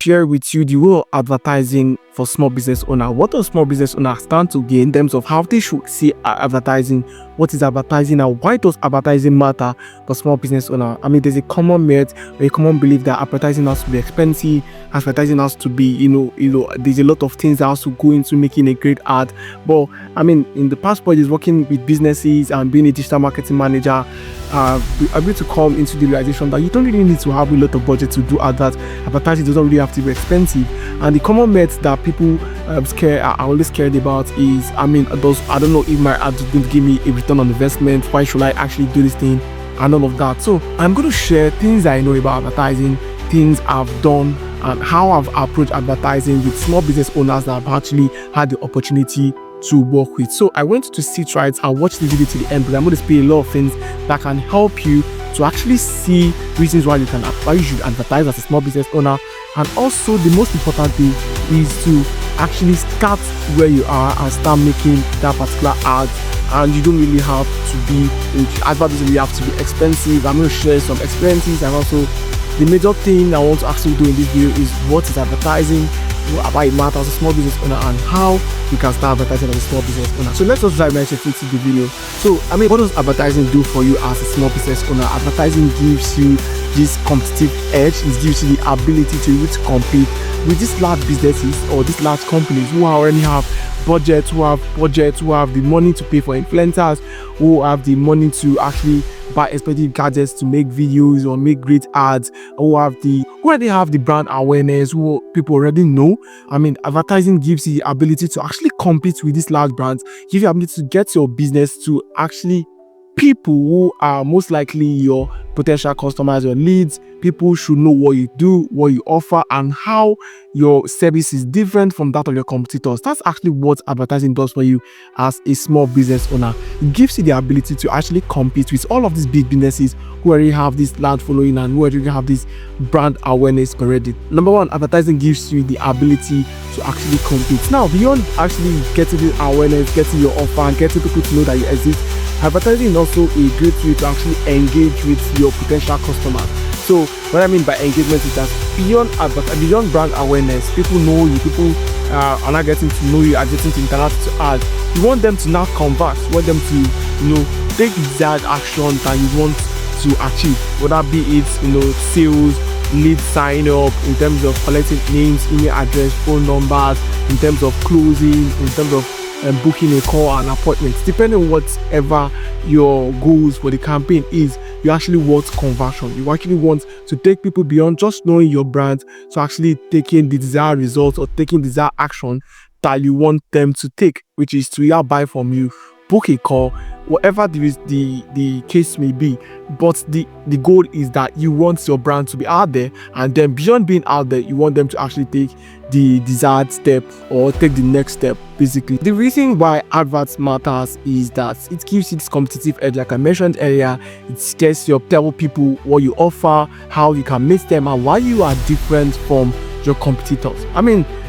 share with you the role of advertising for small business owner. What does small business owner stand to gain in terms of how they should see advertising? What is advertising and why does advertising matter for small business owner? I mean, there's a common myth or a common belief that advertising has to be expensive, advertising has to be, there's a lot of things that has to go into making a great ad. But I mean, in the past 4 years working with businesses and being a digital marketing manager, I'm able to come into the realization that you don't really need to have a lot of budget to do adverts. Advertising doesn't really have to be expensive. And the common myth that people are always scared about is, I don't know if my ad is going to give me a return on investment. Why should I actually do this thing? And all of that. So I'm going to share things I know about advertising, things I've done, and how I've approached advertising with small business owners that have actually had the opportunity to work with. So I want you to sit right and watch the video to the end, because I'm going to explain a lot of things that can help you to actually see reasons why you should advertise as a small business owner. And also the most important thing is to actually start where you are and start making that particular ad. And you don't really have to be, advert doesn't really have to be expensive. I'm going to share some experiences, and also the major thing I want to actually do in this video is what is advertising, why it matters as a small business owner, and how you can start advertising as a small business owner. So let's just dive right into the video. So what does advertising do for you as a small business owner? Advertising gives you this competitive edge. It gives you the ability to be able to compete with these large businesses or these large companies who already have budgets, who have the money to pay for influencers, who have the money to actually buy expensive gadgets to make videos or make great ads, who already have the brand awareness, who people already know. Advertising gives you the ability to actually compete with these large brands, give you the ability to get your business to actually people who are most likely your potential customers, your leads. People should know what you do, what you offer, and how your service is different from that of your competitors. That's actually what advertising does for you as a small business owner. It gives you the ability to actually compete with all of these big businesses who already have this large following and who already have this brand awareness already. Number one, advertising gives you the ability to actually compete. Now, beyond actually getting the awareness, getting your offer, and getting people to know that you exist, advertising is also a great way to actually engage with your potential customers. So what I mean by engagement is that beyond brand awareness, people know you, people are not getting to know you, are getting to interact to ads. You want them to now convert, you want them to take the desired action that you want to achieve, whether be it sales, lead sign up, in terms of collecting names, email address, phone numbers, in terms of closing, in terms of booking a call and appointment. Depending on whatever your goals for the campaign is, you actually want conversion. You actually want to take people beyond just knowing your brand to actually taking the desired results or taking desired action that you want them to take, which is to buy from you, book a call, whatever the case may be. But the goal is that you want your brand to be out there, and then beyond being out there, you want them to actually take the desired step or take the next step. Basically, the reason why adverts matters is that it gives you this competitive edge, like I mentioned earlier. It tells you, tell people what you offer, how you can meet them, and why you are different from your competitors.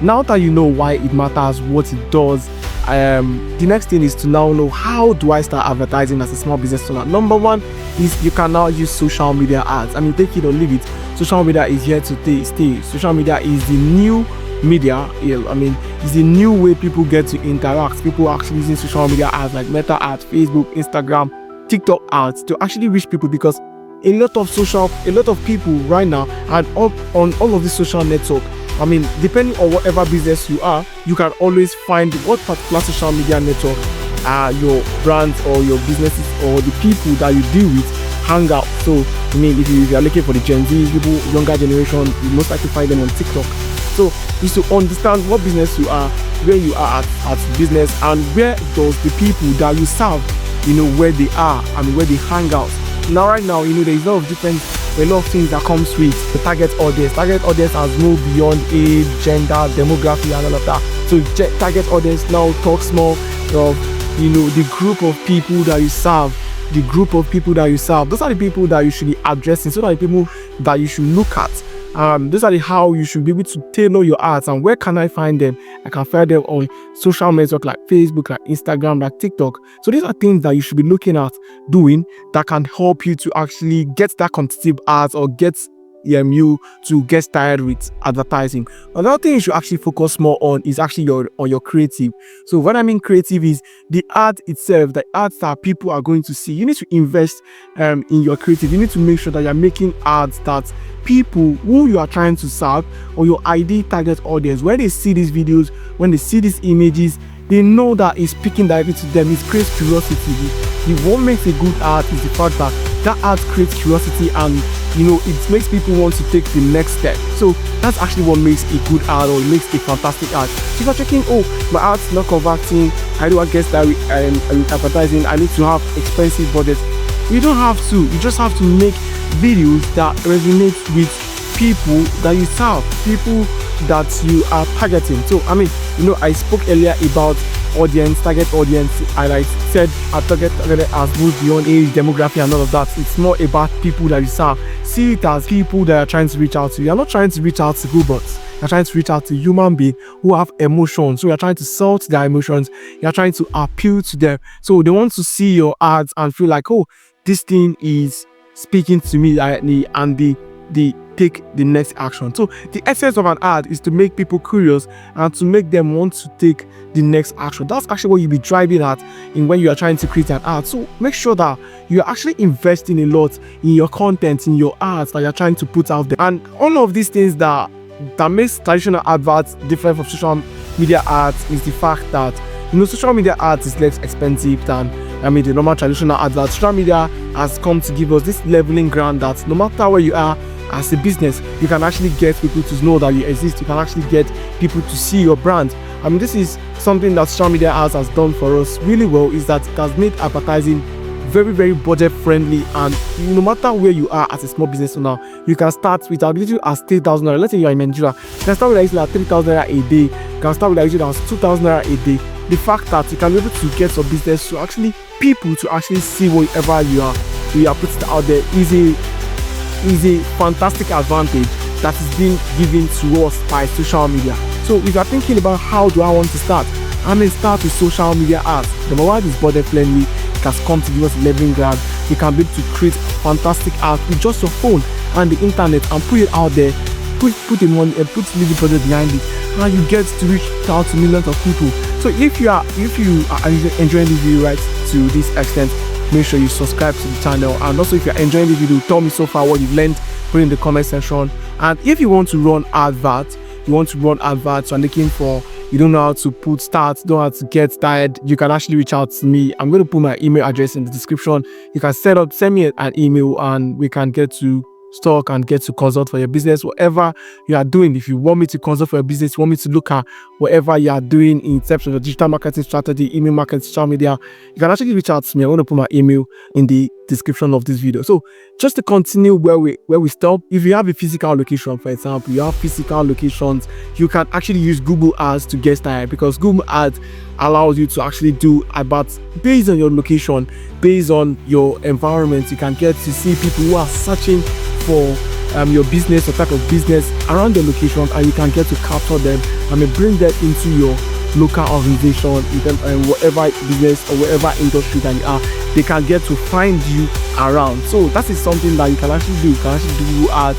Now that you know why it matters, what it does, the next thing is to now know, how do I start advertising as a small business owner? Number one is you can now use social media ads. Take it or leave it. Social media is here to stay. Social media is the new media. It's the new way people get to interact. People are actually using social media ads like Meta ads, Facebook, Instagram, TikTok ads to actually reach people, because a lot of people right now are up on all of these social networks. Depending on whatever business you are, you can always find what particular social media network your brands or your businesses or the people that you deal with hang out. So if you are looking for the Gen Z people, younger generation, you most likely find them on TikTok. So is to understand what business you are, where you are at business, and where does the people that you serve, where they are and where they hang out. Now right now, there is a lot of things that comes with the target audience. Target audience has moved beyond age, gender, demography, and all of that. So target audience now talks more of the group of people that you serve. Those are the people that you should be addressing. So are the people that you should look at. Those are how you should be able to tailor your ads. And where can I find them? I can find them on social media like Facebook, like Instagram, like TikTok. So these are things that you should be looking at doing that can help you to actually get that competitive ads or get you to get started with advertising. Another thing you should actually focus more on is actually your creative. So what I mean creative is the art itself, the art that people are going to see. You need to invest in your creative. You need to make sure that you're making art that people who you are trying to serve, or your ideal target audience, when they see these videos, when they see these images, they know that it's speaking directly to them. It creates curiosity. What makes a good art is the fact that that art creates curiosity, and it makes people want to take the next step. So that's actually what makes a good art, or makes a fantastic art. So if you're checking, oh, my art's not converting, how do I get that with advertising? I need to have expensive budgets. You don't have to. You just have to make videos that resonate with people that you serve, people that you are targeting. So I spoke earlier about target audience, and I said I targeted as moves beyond age, demography, and all of that. It's more about people that you serve. See it as people that are trying to reach out to. You're not trying to reach out to robots. You're trying to reach out to human beings who have emotions. So you're trying to salt their emotions. You're trying to appeal to them. So they want to see your ads and feel like, oh, this thing is speaking to me directly, and they take the next action. So the essence of an ad is to make people curious and to make them want to take the next action. That's actually what you'll be driving at when you are trying to create an ad. So make sure that you're actually investing a lot in your content, in your ads that you're trying to put out there. And all of these things that makes traditional adverts different from social media ads is the fact that social media ads is less expensive than the normal traditional adverts. Social media has come to give us this leveling ground that no matter where you are as a business, you can actually get people to know that you exist. You can actually get people to see your brand. This is something that social media ads has done for us really well, is that it has made advertising very, very budget friendly, and no matter where you are as a small business owner, you can start with as little as 3,000 naira. Let's say you are in Nigeria, you can start with as little as 3,000 naira a day. You can start with as little as 2,000 naira a day. The fact that you can be able to get your business to actually people to actually see whatever you are putting out there is a fantastic advantage that is being given to us by social media. So if you are thinking about how do I want to start, start with social media ads. Number one is budget friendly. It has come to give us 11 grand. You can be able to create fantastic ads with just your phone and the internet and put it out there. Put the money and put little budget behind it, and you get to reach out to millions of people. So if you are enjoying this video right to this extent, make sure you subscribe to the channel. And also, if you're enjoying the video, tell me so far what you've learned, put it in the comment section. And if you want to run adverts, you're looking for, you don't know how to put stats, don't know how to get started, you can actually reach out to me. I'm going to put my email address in the description. You can send me an email, and we can get to talk and get to consult for your business, whatever you are doing. If you want me to consult for your business, you want me to look at whatever you are doing in terms of your digital marketing strategy, email marketing, social media, you can actually reach out to me. I'm going to put my email in the description of this video. So just to continue where we stop, if you have a physical location, for example, you have physical locations, you can actually use Google Ads to get started, because Google Ads allows you to actually do adverts based on your location, based on your environment. You can get to see people who are searching for your business or type of business around the location, and you can get to capture them and bring them into your local organization, whatever business or whatever industry that you are, they can get to find you around. So that is something that you can actually do. You can actually do Google Ads.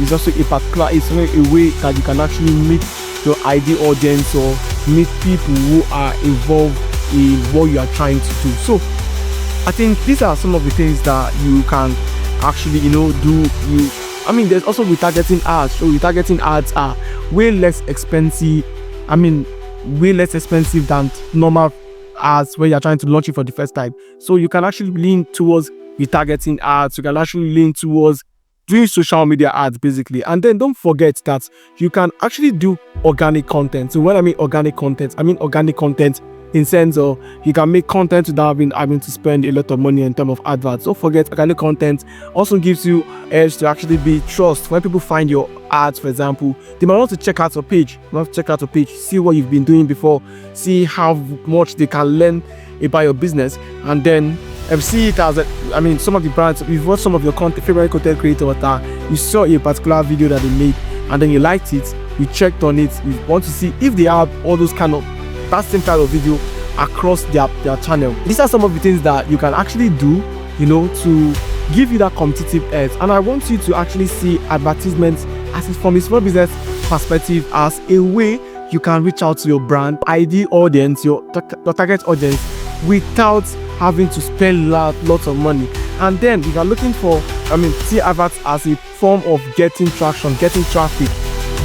It's also it's a way that you can actually meet your ideal audience or meet people who are involved in what you are trying to do. So I think these are some of the things that you can actually do. There's also retargeting ads. So retargeting ads are way less expensive. Way less expensive than normal ads where you're trying to launch it for the first time. So you can actually lean towards retargeting ads. You can actually lean towards doing social media ads basically. And then don't forget that you can actually do organic content. So when I mean organic content in sense of you can make content without having to spend a lot of money in terms of adverts. Don't forget, organic content also gives you edge to actually be trust. When people find your ads, for example, they might want to check out your page. See what you've been doing before, see how much they can learn about your business, and then see it as some of the brands, you've watched some of your favorite content creators that you saw a particular video that they made, and then you liked it, you checked on it, you want to see if they have all those that same kind of video across their channel. These are some of the things that you can actually do, to give you that competitive edge. And I want you to actually see advertisements as from a small business perspective as a way you can reach out to your brand, ideal audience, your target audience, without having to spend lots of money. And then if you're looking for, see adverts as a form of getting traction, getting traffic,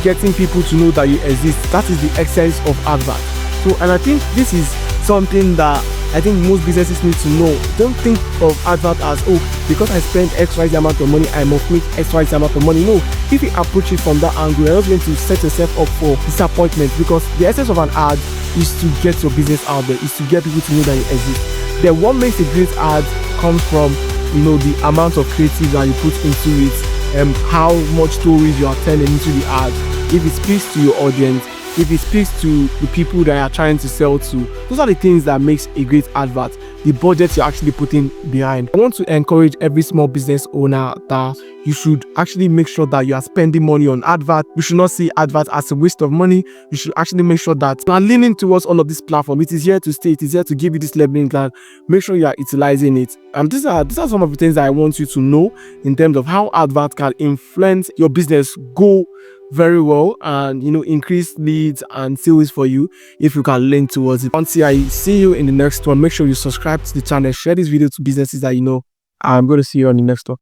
getting people to know that you exist. That is the essence of advert. So, and I think this is something that I think most businesses need to know. Don't think of advert as, oh, because I spend XYZ amount of money, I must make XYZ amount of money. No, if you approach it from that angle, you're not going to set yourself up for disappointment, because the essence of an ad is to get your business out there, is to get people to know that you exist. Then what makes a great ad comes from, the amount of creative that you put into it, how much stories you are telling into the ad, if it speaks to your audience, if it speaks to the people that you are trying to sell to. Those are the things that makes a great advert, the budget you're actually putting behind. I want to encourage every small business owner that you should actually make sure that you are spending money on advert. You should not see advert as a waste of money. You should actually make sure that you are leaning towards all of this platform. It is here to stay. It is here to give you this leveling ground. Make sure you are utilizing it. And these are some of the things that I want you to know in terms of how advert can influence your business go very well, and increase leads and sales for you if you can lean towards it. Until I see you in the next one, make sure you subscribe to the channel, share this video to businesses that you know. I'm going to see you on the next one.